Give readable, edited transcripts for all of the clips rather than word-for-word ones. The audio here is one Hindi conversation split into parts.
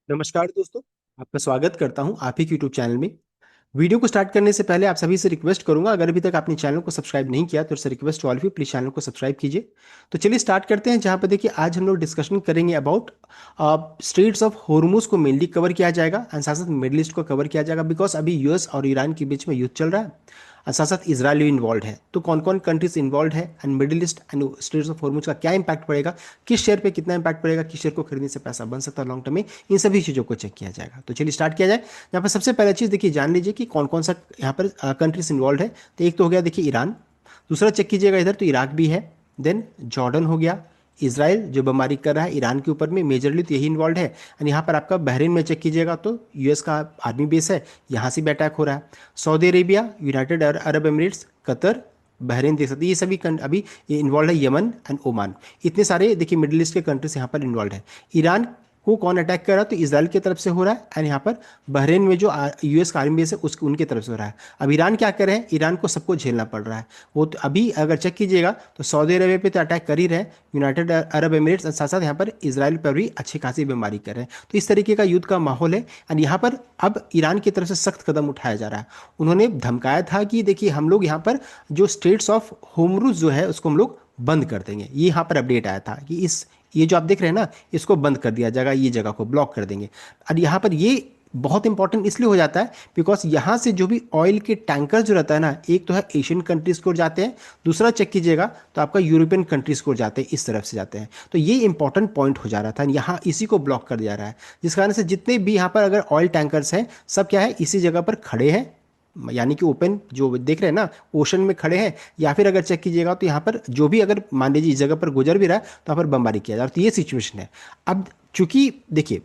नमस्कार दोस्तों। आपका स्वागत करता हूं आप ही के यूट्यूब चैनल में। वीडियो को स्टार्ट करने से पहले आप सभी से रिक्वेस्ट करूंगा, अगर अभी तक आपने चैनल को सब्सक्राइब नहीं किया तो इससे request to all of you, please channel को सब्सक्राइब कीजिए। तो चलिए स्टार्ट करते हैं। जहां पर देखिए आज हम लोग डिस्कशन करेंगे अबाउट स्ट्रेट्स ऑफ हॉर्मुज को मेनली कवर किया जाएगा एंड साथ साथ मिडिल ईस्ट को कवर किया जाएगा, बिकॉज अभी यूएस और ईरान के बीच में युद्ध चल रहा है और साथ साथ इसराइल भी इन्वॉल्व है। तो कौन कौन कंट्रीज इन्वॉल्व है and middle east and straits of Hormuz का क्या इंपैक्ट पड़ेगा, किस शेयर पे कितना इंपैक्ट पड़ेगा, किस शेयर को खरीदने से पैसा बन सकता है लॉन्ग टर्म में, इन सभी चीज़ों को चेक किया जाएगा। तो चलिए स्टार्ट किया जाए। यहाँ पर सबसे पहला चीज़ देखिए, जान लीजिए कि कौन कौन सा यहाँ पर कंट्रीज इन्वॉल्व है। तो एक तो हो गया देखिए ईरान, दूसरा चेक कीजिएगा इधर तो इराक भी है, देन जॉर्डन हो गया, इसराइल जो बमबारी कर रहा है ईरान के ऊपर में मेजरली तो यही इन्वॉल्व है। एंड यहाँ पर आपका बहरीन में चेक कीजिएगा तो यूएस का आर्मी बेस है, यहाँ से भी अटैक हो रहा है। Saudi Arabia, United Arab Emirates, Qatar, Bahrain देख सकते हैं, ये सभी अभी इन्वॉल्व है। यमन एंड ओमान, इतने सारे देखिए मिडिल ईस्ट के कंट्रीज यहाँ पर इन्वॉल्व है। ईरान को कौन अटैक कर रहा है तो इसराइल की तरफ से हो रहा है, एंड यहाँ पर बहरीन में जो यूएस का आर्मी बेस है उसके उनकी तरफ से हो रहा है। अब ईरान क्या कर रहे हैं, ईरान को सबको झेलना पड़ रहा है। वो तो अभी अगर चेक कीजिएगा तो सऊदी अरेबिया पे तो अटैक कर ही रहे हैं, यूनाइटेड अरब एमिरेट्स, साथ साथ यहाँ पर इसराइल पर भी अच्छी खासी बीमारी कर रहे हैं। तो इस तरीके का युद्ध का माहौल है। एंड यहाँ पर अब ईरान की तरफ से सख्त कदम उठाया जा रहा है। उन्होंने धमकाया था कि देखिए हम लोग यहाँ पर जो स्ट्रेट्स ऑफ होर्मुज जो है उसको हम लोग बंद कर देंगे। ये यहाँ पर अपडेट आया था कि ये जो आप देख रहे हैं ना, इसको बंद कर दिया जाएगा, ये जगह को ब्लॉक कर देंगे। और यहाँ पर ये बहुत इंपॉर्टेंट इसलिए हो जाता है बिकॉज यहाँ से जो भी ऑयल के टैंकर जो रहता है ना, एक तो है एशियन कंट्रीज की ओर जाते हैं, दूसरा चेक कीजिएगा तो आपका यूरोपियन कंट्रीज की ओर जाते हैं, इस तरफ से जाते हैं। तो ये इंपॉर्टेंट पॉइंट हो जा रहा था, यहाँ इसी को ब्लॉक कर दिया रहा है, जिस कारण से जितने भी यहाँ पर अगर ऑयल टैंकर्स हैं सब क्या है इसी जगह पर खड़े हैं, यानी कि ओपन जो देख रहे हैं ना ओशन में खड़े हैं। या फिर अगर चेक कीजिएगा तो यहाँ पर जो भी अगर मान लीजिए इस जगह पर गुजर भी रहा है तो यहाँ पर बमबारी किया जा रहा है। तो ये सिचुएशन है। अब चूंकि देखिए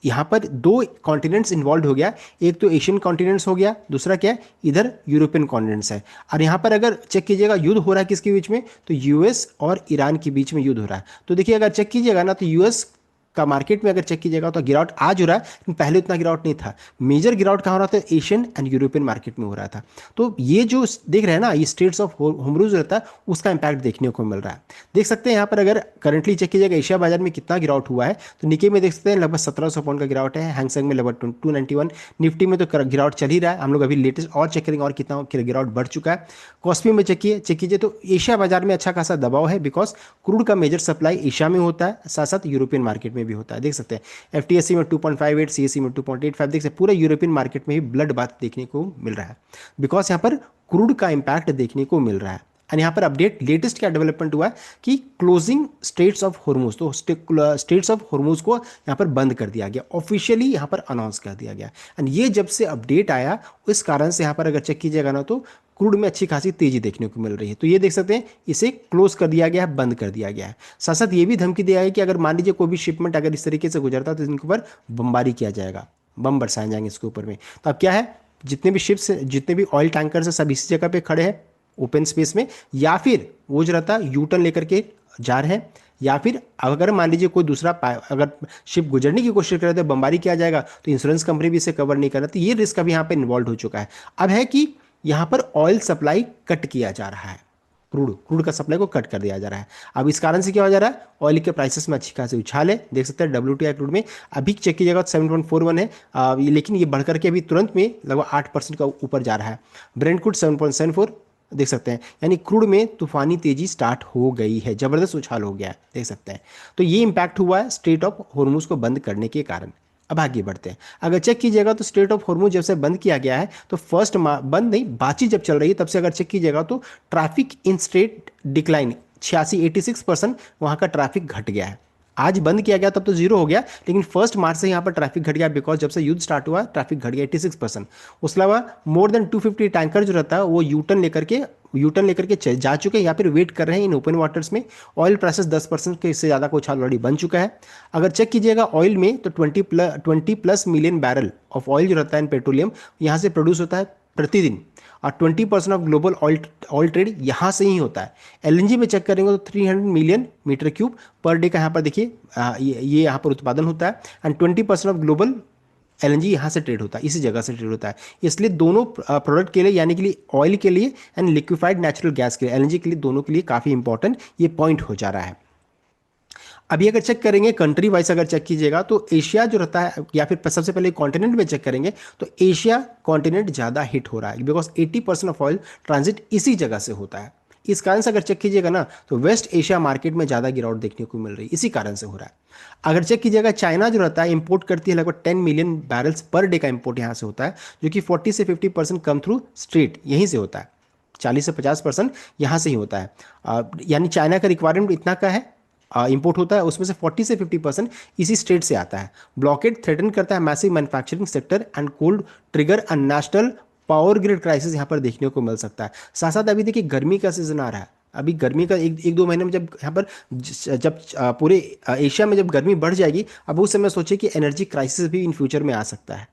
यहाँ पर दो कॉन्टिनेंट्स इन्वॉल्व हो गया, एक तो एशियन कॉन्टिनेंट्स हो गया, दूसरा क्या है इधर यूरोपियन कॉन्टिनेंट्स है। और यहाँ पर अगर चेक कीजिएगा युद्ध हो रहा है किसके बीच में, तो यूएस और ईरान के बीच में युद्ध हो रहा है। तो देखिए अगर चेक कीजिएगा ना तो यूएस का मार्केट में अगर चेक कीजिएगा तो गिरावट आज हो रहा है, लेकिन पहले उतना गिरावट नहीं था। मेजर गिरावट कहाँ हो रहा था, एशियन एंड यूरोपियन मार्केट में हो रहा था। तो ये जो देख रहे हैं ना, ये स्टेट्स ऑफ होर्मुज रहता है उसका इंपैक्ट देखने को मिल रहा है। देख सकते हैं यहाँ पर अगर करंटली चेक कीजिएगा एशिया बाजार में कितना गिरावट हुआ है, तो निके में देख सकते हैं लगभग 1700 पॉइंट का गिरावट है, हैंगसेंग में लगभग 291, निफ्टी में तो गिरावट चल ही रहा है। हम लोग अभी लेटेस्ट और चेक करेंगे और कितना गिरावट बढ़ चुका है। कॉस्पी में चेक कीजिए तो एशिया बाजार में अच्छा खासा दबाव है, बिकॉज क्रूड का मेजर सप्लाई एशिया में होता है, साथ साथ यूरोपियन मार्केट में भी होता है। देख सकते हैं एफटीएससी में 2.58, सीएससी में 2.85, देख सकते पूरा यूरोपियन मार्केट में ही ब्लड बात देखने को मिल रहा है, बिकॉज यहाँ पर क्रूड का इंपैक्ट देखने को मिल रहा है। एंड यहाँ पर अपडेट लेटेस्ट क्या डेवलपमेंट हुआ है कि क्लोजिंग स्टेट्स ऑफ हॉर्मुज, तो स्टेट्स ऑफ हॉर्मुज को यहाँ पर बंद कर दिया गया, ऑफिशियली यहाँ पर अनाउंस कर दिया गया। एंड ये जब से अपडेट आया उस कारण से यहाँ पर अगर चेक कीजिएगा ना तो क्रूड में अच्छी खासी तेजी देखने को मिल रही है। तो ये देख सकते हैं इसे क्लोज कर दिया गया है, बंद कर दिया गया है। साथ साथ ये भी धमकी दिया है कि अगर मान लीजिए कोई भी शिपमेंट अगर इस तरीके से गुजरता है तो इनके ऊपर बमबारी किया जाएगा, बम बरसाए जाएंगे इसके ऊपर में। तो अब क्या है, जितने भी शिप्स जितने भी ऑयल टैंकर्स हैं सब इसी जगह पे खड़े हैं ओपन स्पेस में, या फिर वो जो रहता है यू टर्न लेकर के जा रहे हैं, या फिर अगर मान लीजिए कोई दूसरा अगर शिप गुजरने की कोशिश कर रहे थे बमबारी किया जाएगा, तो इंश्योरेंस कंपनी भी इसे कवर नहीं कर रहा। तो ये रिस्क अभी यहाँ पे इन्वॉल्व हो चुका है। अब है कि यहाँ पर ऑयल सप्लाई कट किया जा रहा है, क्रूड का सप्लाई को कट कर दिया जा रहा है। अब इस कारण से क्या हो जा रहा है, ऑयल के प्राइसेस में अच्छी खासी उछाल है। देख सकते हैं WTI क्रूड में अभी चेक कीजिएगा 7.41 है, लेकिन ये बढ़कर के अभी तुरंत में लगभग 8% का ऊपर जा रहा है। ब्रेंट क्रूड 7.74 देख सकते हैं, यानी क्रूड में तूफानी तेजी स्टार्ट हो गई है, जबरदस्त उछाल हो गया है, देख सकते हैं। तो ये इंपैक्ट हुआ है स्ट्रेट ऑफ हॉर्मुज को बंद करने के कारण। अब आगे बढ़ते हैं। अगर चेक कीजिएगा तो स्ट्रेट ऑफ हॉर्मुज जब से बंद किया गया है तो फर्स्ट बंद नहीं, बातचीत जब चल रही है तब से अगर चेक कीजिएगा तो ट्रैफिक इन स्ट्रेट डिक्लाइन 86 वहाँ का ट्रैफिक घट गया है। आज बंद किया गया तब तो जीरो हो गया, लेकिन 1 मार्च से यहाँ पर ट्रैफिक घट गया, बिकॉज जब से युद्ध स्टार्ट हुआ ट्रैफिक घट गया 86%। उसके अलावा मोर देन 250 टैंकर जो रहता है वो यूटर्न लेकर के जा चुके हैं या फिर वेट कर रहे हैं इन ओपन वाटर्स में। ऑयल प्राइसेस 10% के इससे ज़्यादा का उछाल ऑलरेडी बन चुका है। अगर चेक कीजिएगा ऑयल में तो 20+ मिलियन बैरल ऑफ ऑयल जो रहता है पेट्रोलियम यहाँ से प्रोड्यूस होता है प्रतिदिन, और 20% ऑफ ग्लोबल ऑयल ट्रेड यहाँ से ही होता है। एलएनजी में चेक करेंगे तो 300 million metre cube per day का यहाँ पर देखिए ये यहाँ पर उत्पादन होता है, एंड 20% ऑफ ग्लोबल एलएनजी यहाँ से ट्रेड होता है, इसी जगह से ट्रेड होता है। इसलिए दोनों प्रोडक्ट के लिए यानी कि ऑयल के लिए एंड लिक्विफाइड नेचुरल गैस के लिए एलएनजी के लिए दोनों के लिए काफ़ी इंपॉर्टेंट ये पॉइंट हो जा रहा है। अभी अगर चेक करेंगे कंट्री वाइज, अगर चेक कीजिएगा तो एशिया जो रहता है, या फिर सबसे पहले कॉन्टिनेंट में चेक करेंगे तो एशिया कॉन्टिनेंट ज़्यादा हिट हो रहा है, बिकॉज 80% ऑफ ऑयल ट्रांजिट इसी जगह से होता है। इस कारण से अगर चेक कीजिएगा ना, तो वेस्ट एशिया मार्केट में ज़्यादा गिरावट देखने को मिल रही है, इसी कारण से हो रहा है। अगर चेक कीजिएगा, चाइना जो रहता है इंपोर्ट करती है लगभग 10 मिलियन बैरल्स पर डे का इंपोर्ट यहाँ से होता है, जो कि 40 से 50% कम थ्रू स्ट्रेट यहीं से होता है। 40 से 50% यहाँ से ही होता है। यानी चाइना का रिक्वायरमेंट इतना का है, इंपोर्ट होता है, उसमें से 40 से 50% इसी स्टेट से आता है। ब्लॉकेट थ्रेटन करता है massive manufacturing sector and cold trigger a national power grid crisis यहाँ पर देखने को मिल सकता है। साथ साथ अभी देखिए गर्मी का सीजन आ रहा है, अभी गर्मी का एक दो महीने में जब यहाँ पर जब पूरे एशिया में जब गर्मी बढ़ जाएगी, अब उस समय सोचिए कि एनर्जी क्राइसिस भी इन फ्यूचर में आ सकता है।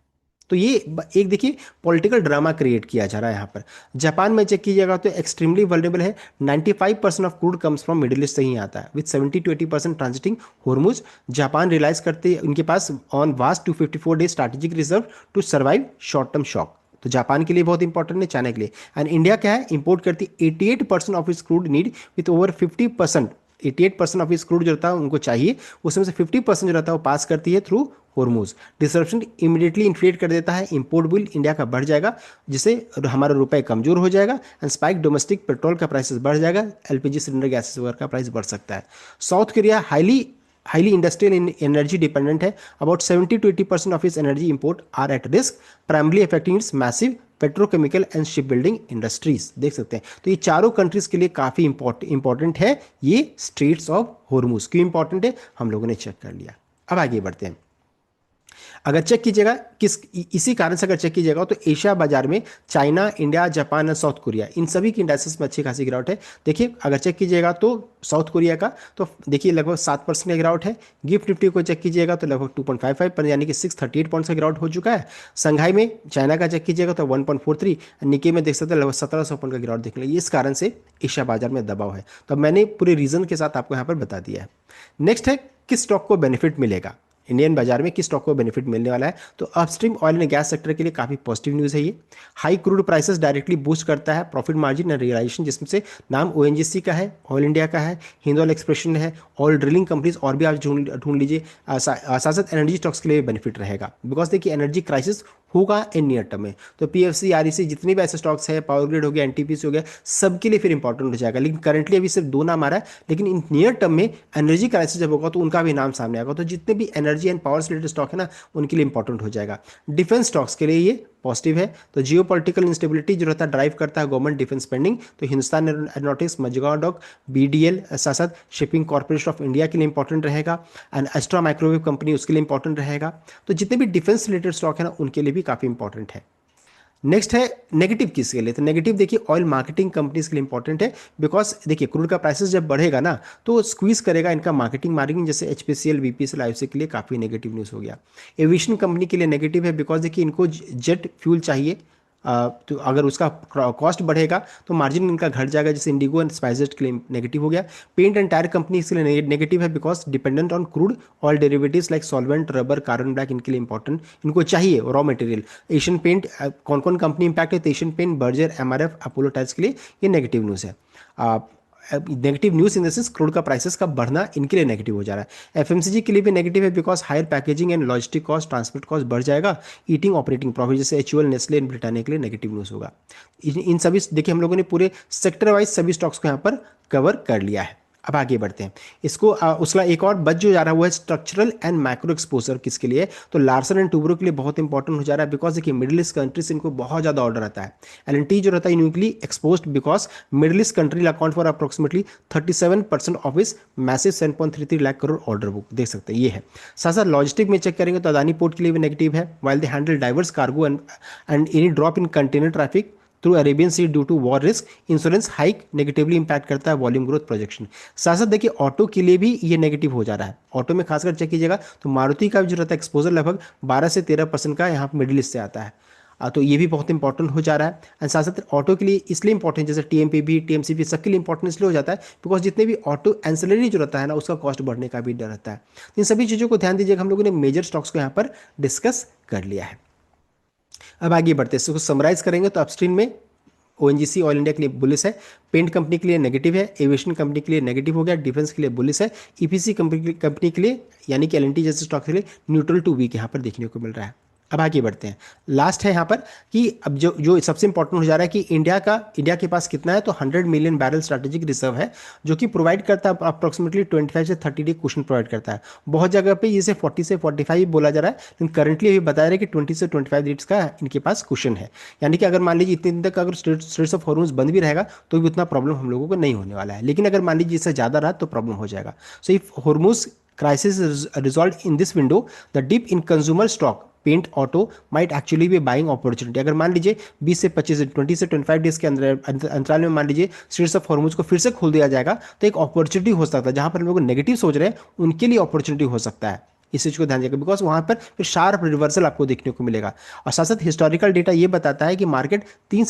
तो ये एक देखिए पॉलिटिकल ड्रामा क्रिएट किया जा रहा है यहाँ पर। जापान में चेक कीजिएगा तो एक्सट्रीमली वल्नरेबल है। 95% of crude comes from middle east से ही आता है, with 70 to 80% transiting Hormuz. Japan realise करते हैं उनके पास on vast 254 day strategic reserve to survive short term shock. तो जापान के लिए बहुत इंपॉर्टेंट है, चाइना के लिए। एंड इंडिया क्या है, इंपोर्ट करती 88% ऑफ इस crude need, with over 50%। 88% of इस क्रूड जो रहता है उनको चाहिए, उसमें से 50% जो रहता है वो पास करती है through Hormuz. Disruption immediately inflate कर देता है, इंपोर्ट बिल इंडिया का बढ़ जाएगा, जिससे हमारा रुपए कमजोर हो जाएगा एंड स्पाइक डोमेस्टिक पेट्रोल का प्राइसेस बढ़ जाएगा, एलपीजी सिलेंडर गैसेस वगैरह का प्राइस बढ़ सकता है। South Korea highly industrial in energy dependent है। अबाउट 70 to 80% ऑफ इस energy import are at risk, primarily affecting its massive petrochemical and ship building industries. देख सकते हैं, तो ये चारों कंट्रीज के लिए काफी इंपॉर्टेंट है ये स्ट्रेट्स ऑफ होर्मुज। क्यों इंपॉर्टेंट है हम लोगों ने चेक कर लिया। अब आगे बढ़ते हैं। अगर चेक कीजिएगा इसी कारण से अगर चेक कीजिएगा तो एशिया बाजार में चाइना, इंडिया, जापान और साउथ कोरिया, इन सभी की इंडाइसेस में अच्छी खासी गिरावट है। देखिए अगर चेक कीजिएगा तो साउथ कोरिया का तो देखिए लगभग 7% का गिरावट है। गिफ्ट निफ्टी को चेक कीजिएगा तो लगभग 2.55 पर, यानी कि 638 पॉइंट्स का गिरावट हो चुका है। संघाई में चाइना का चेक कीजिएगा तो 1.43, निके में देख सकते हैं लगभग 1700 पॉइंट का गिरावट देखने लगी। इस कारण से एशिया बाजार में दबाव है। तो मैंने पूरे रीजन के साथ आपको यहाँ पर बता दिया है। नेक्स्ट है किस स्टॉक को बेनिफिट मिलेगा, इंडियन बाजार में किस स्टॉक को बेनिफिट मिलने वाला है। तो upstream oil and gas sector के लिए काफी पॉजिटिव न्यूज है ये। High crude prices directly boost करता है प्रॉफिट मार्जिन एंड रियलाइजेशन, जिसमें से नाम ओएनजीसी का है, ऑयल इंडिया का है, हिंदुस्तान एक्सप्रेशन है, ऑयल ड्रिलिंग कंपनीज और भी आप ढूंढ लीजिए। साथ साथ एनर्जी स्टॉक्स के लिए बेनिफिट रहेगा, बिकॉज देखिए एनर्जी क्राइसिस होगा इन नियर टर्म में, तो पीएफसी, आरईसी जितने भी ऐसे स्टॉक्स है, पावर ग्रिड हो गया, एनटीपीसी हो गया, सबके लिए फिर इंपॉर्टेंट हो जाएगा। लेकिन करंटली अभी सिर्फ दो नाम आ रहा है, लेकिन इन नियर टर्म में एनर्जी क्राइसिस जब होगा तो उनका भी नाम सामने आएगा। तो जितने भी एनर्जी एंड पावर से रिलेटेड स्टॉक है ना, उनके लिए इंपॉर्टेंट हो जाएगा। डिफेंस स्टॉक्स के लिए ये पॉजिटिव है। तो जियो पॉलिटिकल इंस्टेबिलिटी जो रहता है ड्राइव करता है गवर्नमेंट डिफेंस स्पेंडिंग, तो Hindustan Aeronautics, Mazagon Dock, BDL, साथ साथ शिपिंग कॉर्पोरेशन ऑफ इंडिया के लिए इंपॉर्टेंट रहेगा। एंड एस्ट्रा माइक्रोवेव कंपनी उसके लिए इंपॉर्टेंट रहेगा। तो जितने भी डिफेंस रिलेटेड स्टॉक है ना, उनके लिए भी काफी इंपॉर्टेंट है। नेक्स्ट है नेगेटिव किसके लिए, तो नेगेटिव देखिए ऑयल मार्केटिंग कंपनीज के लिए इंपॉर्टेंट है, बिकॉज देखिए क्रूड का प्राइसेस जब बढ़ेगा ना तो स्क्वीज करेगा इनका मार्केटिंग मार्जिन, जैसे एचपीसीएल, बीपीसीएल, आईओसी के लिए काफी नेगेटिव न्यूज हो गया। एविएशन कंपनी के लिए नेगेटिव है, बिकॉज देखिए इनको जेट फ्यूल चाहिए, तो अगर उसका कॉस्ट बढ़ेगा तो मार्जिन इनका घट जाएगा, जैसे इंडिगो एंड स्पाइसजेट के लिए नेगेटिव हो गया। पेंट एंड टायर कंपनी के लिए नेगेटिव है, because dependent on crude oil derivatives like solvent, rubber, carbon black, इनके लिए इंपॉर्टेंट, इनको चाहिए रॉ मटेरियल। एशियन पेंट, कौन कौन कंपनी इंपैक्ट है, तो Asian Paint, Berger, MRF, Apollo Tyres के लिए ये नेगेटिव न्यूज़ है। Negative news in the sense crude का प्राइसेस का बढ़ना इनके लिए नेगेटिव हो जा रहा है। एफएमसीजी के लिए भी नेगेटिव है, because higher packaging and logistic cost, transport cost बढ़ जाएगा। ईटिंग ऑपरेटिंग प्रॉफिट जैसे एचयूएल, नेस्ले एंड ब्रिटानिया के लिए नेगेटिव न्यूज होगा। इन सभी देखिए हम लोगों ने पूरे सेक्टर वाइज सभी स्टॉक्स को यहाँ पर कवर कर लिया है। अब आगे बढ़ते हैं। इसको उसका एक और बच जो जा रहा है वो है स्ट्रक्चरल एंड मैक्रो एक्सपोजर, किसके लिए, तो लार्सन एंड टूब्रो के लिए बहुत इंपॉर्टेंट हो जा रहा है, बिकॉज देखिए मिडिल ईस्ट कंट्री से इनको बहुत ज्यादा ऑर्डर आता है। एलएनटी जो रहता है uniquely expose, because Middle East country account for approximately 37% of इस massive 7.33 lakh crore order book, देख सकते हैं ये है। साथ साथ लॉजिस्टिक में चेक करेंगे तो अदानी पोर्ट के लिए भी नेगेटिव है, while they handle diverse cargo and any drop in container traffic through Arabian sea due to war risk, insurance hike negatively impact करता है वॉल्यूम ग्रोथ प्रोजेक्शन। साथ साथ देखिए ऑटो के लिए भी ये नेगेटिव हो जा रहा है। ऑटो में खासकर चेक कीजिएगा तो मारुति का जो रहता है एक्सपोजर लगभग 12 से 13% का यहाँ मिडिल ईस्ट से आता है। तो ये भी बहुत इंपॉर्टेंट हो जा रहा है। एंड साथ साथ ऑटो के लिए इसलिए इंपॉर्टेंट, जैसे टीएमपीबी, टीएमसीपी सबके लिए इंपॉर्टेंट इसलिए हो जाता है, बिकॉज जितने भी ऑटो एंसिलरी जो रहता है ना उसका कॉस्ट बढ़ने का भी डर रहता है। तो इन सभी चीज़ों को ध्यान दीजिएगा, हम लोगों ने मेजर स्टॉक्स को यहाँ पर डिस्कस कर लिया है। अब आगे बढ़ते हैं, इसको समराइज करेंगे तो अपस्ट्रीम में ओएनजीसी ऑयल इंडिया के लिए बुलिस है, पेंट कंपनी के लिए नेगेटिव है, एविएशन कंपनी के लिए नेगेटिव हो गया, डिफेंस के लिए बुलिस है, ईपीसी कंपनी के लिए यानी कि एलएनटी जैसे स्टॉक के लिए न्यूट्रल टू वीक यहाँ पर देखने को मिल रहा है। अब आगे बढ़ते हैं, लास्ट है यहाँ पर कि अब जो जो सबसे इंपॉर्टेंट हो जा रहा है कि इंडिया के पास कितना है, तो 100 मिलियन बैरल स्ट्रेटेजिक रिजर्व है, जो कि प्रोवाइड करता है अप्रोक्सीमेटली 25 से 30 डे क्वेश्चन प्रोवाइड करता है। बहुत जगह पे इसे 40 से 45 बोला जा रहा है, लेकिन करंटली अभी बताया रहा है कि 20 से 25 डेट्स का इनके पास क्वेश्चन है। यानी कि अगर मान लीजिए इतने दिन तक अगर स्ट्रेट्स ऑफ हॉर्मुज बंद भी रहेगा तो भी उतना प्रॉब्लम हम लोगों को नहीं होने वाला है, लेकिन अगर मान लीजिए इससे ज़्यादा रहा तो प्रॉब्लम हो जाएगा। So if Hormuz crisis is resolved in this window, the dip in consumer stock paint auto might actually भी बाइंग अपॉर्चुनिटी। अगर मान लीजिए 20 से 25 20 से 25 डेज के अंदर अंतराल में मान लीजिए स्ट्रेट्स ऑफ हॉर्मुज को फिर से खोल दिया जाएगा, तो एक अपॉर्चुनिटी हो सकता है, जहां पर हम लोग नेगेटिव सोच रहे हैं उनके लिए अपॉर्चुनिटी हो सकता है। इस चीज़ को ध्यान रखिएगा, बिकॉज वहां पर फिर शार्प रिवर्सल आपको देखने को मिलेगा। और साथ साथ हिस्टोरिकल डेटा ये बताता है कि मार्केट 3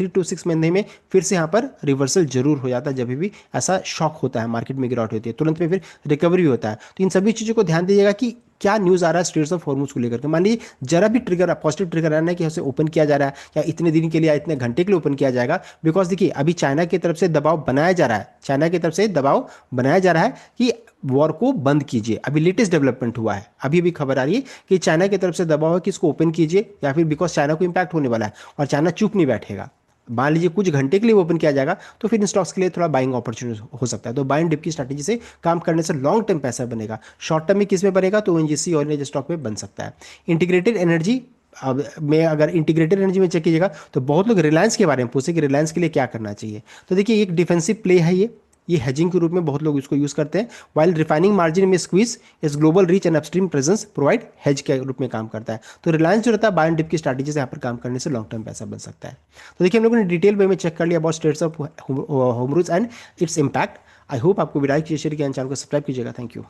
to 6 महीने में फिर से यहाँ पर रिवर्सल जरूर हो जाता है, जब भी ऐसा शॉक होता है मार्केट में गिरावट होती है तुरंत में फिर रिकवरी होता है। तो इन सभी चीज़ों को ध्यान दीजिएगा कि क्या न्यूज़ आ रहा है स्ट्रेट्स ऑफ हॉर्मुज को लेकर के। मान लीजिए जरा भी ट्रिगर पॉजिटिव ट्रिगर आना है कि उसे ओपन किया जा रहा है या इतने दिन के लिए या इतने घंटे के लिए ओपन किया जाएगा, बिकॉज देखिए अभी चाइना की तरफ से दबाव बनाया जा रहा है, चाइना की तरफ से दबाव बनाया जा रहा है कि वॉर को बंद कीजिए। अभी लेटेस्ट डेवलपमेंट हुआ है, अभी भी खबर आ रही है कि चाइना की तरफ से दबाव है कि इसको ओपन कीजिए, या फिर बिकॉज चाइना को इंपैक्ट होने वाला है और चाइना चुप नहीं बैठेगा। मान लीजिए कुछ घंटे के लिए ओपन किया जाएगा तो फिर इन स्टॉक्स के लिए थोड़ा बाइंग अपॉर्चुनिटी हो सकता है। तो बाइंग डिप की स्ट्रैटेजी से काम करने से लॉन्ग टर्म पैसा बनेगा। शॉर्ट टर्म में किस में बनेगा, तो ओएनजीसी और एनर्जी स्टॉक में बन सकता है। इंटीग्रेटेड एनर्जी अब में अगर इंटीग्रेटेड एनर्जी में चेक कीजिएगा तो बहुत लोग रिलायंस के बारे में पूछे कि रिलायंस के लिए क्या करना चाहिए। तो देखिए एक डिफेंसिव प्ले है ये हेजिंग के रूप में बहुत लोग इसको यूज करते हैं। वाइल रिफाइनिंग मार्जिन में स्क्वीज इस global reach and upstream presence provide hedge के रूप में काम करता है। तो रिलायंस जो रहता है बाय एंड डिप की स्ट्रैटेजी से यहाँ पर काम करने से लॉन्ग टर्म पैसा बन सकता है। तो देखिए हम लोगों ने डिटेल वे में चेक कर लिया about states of Hormuz and it's impact. I hope आपको वीडियो शेयर किया, चैनल को सब्सक्राइब कीजिएगा। Thank you.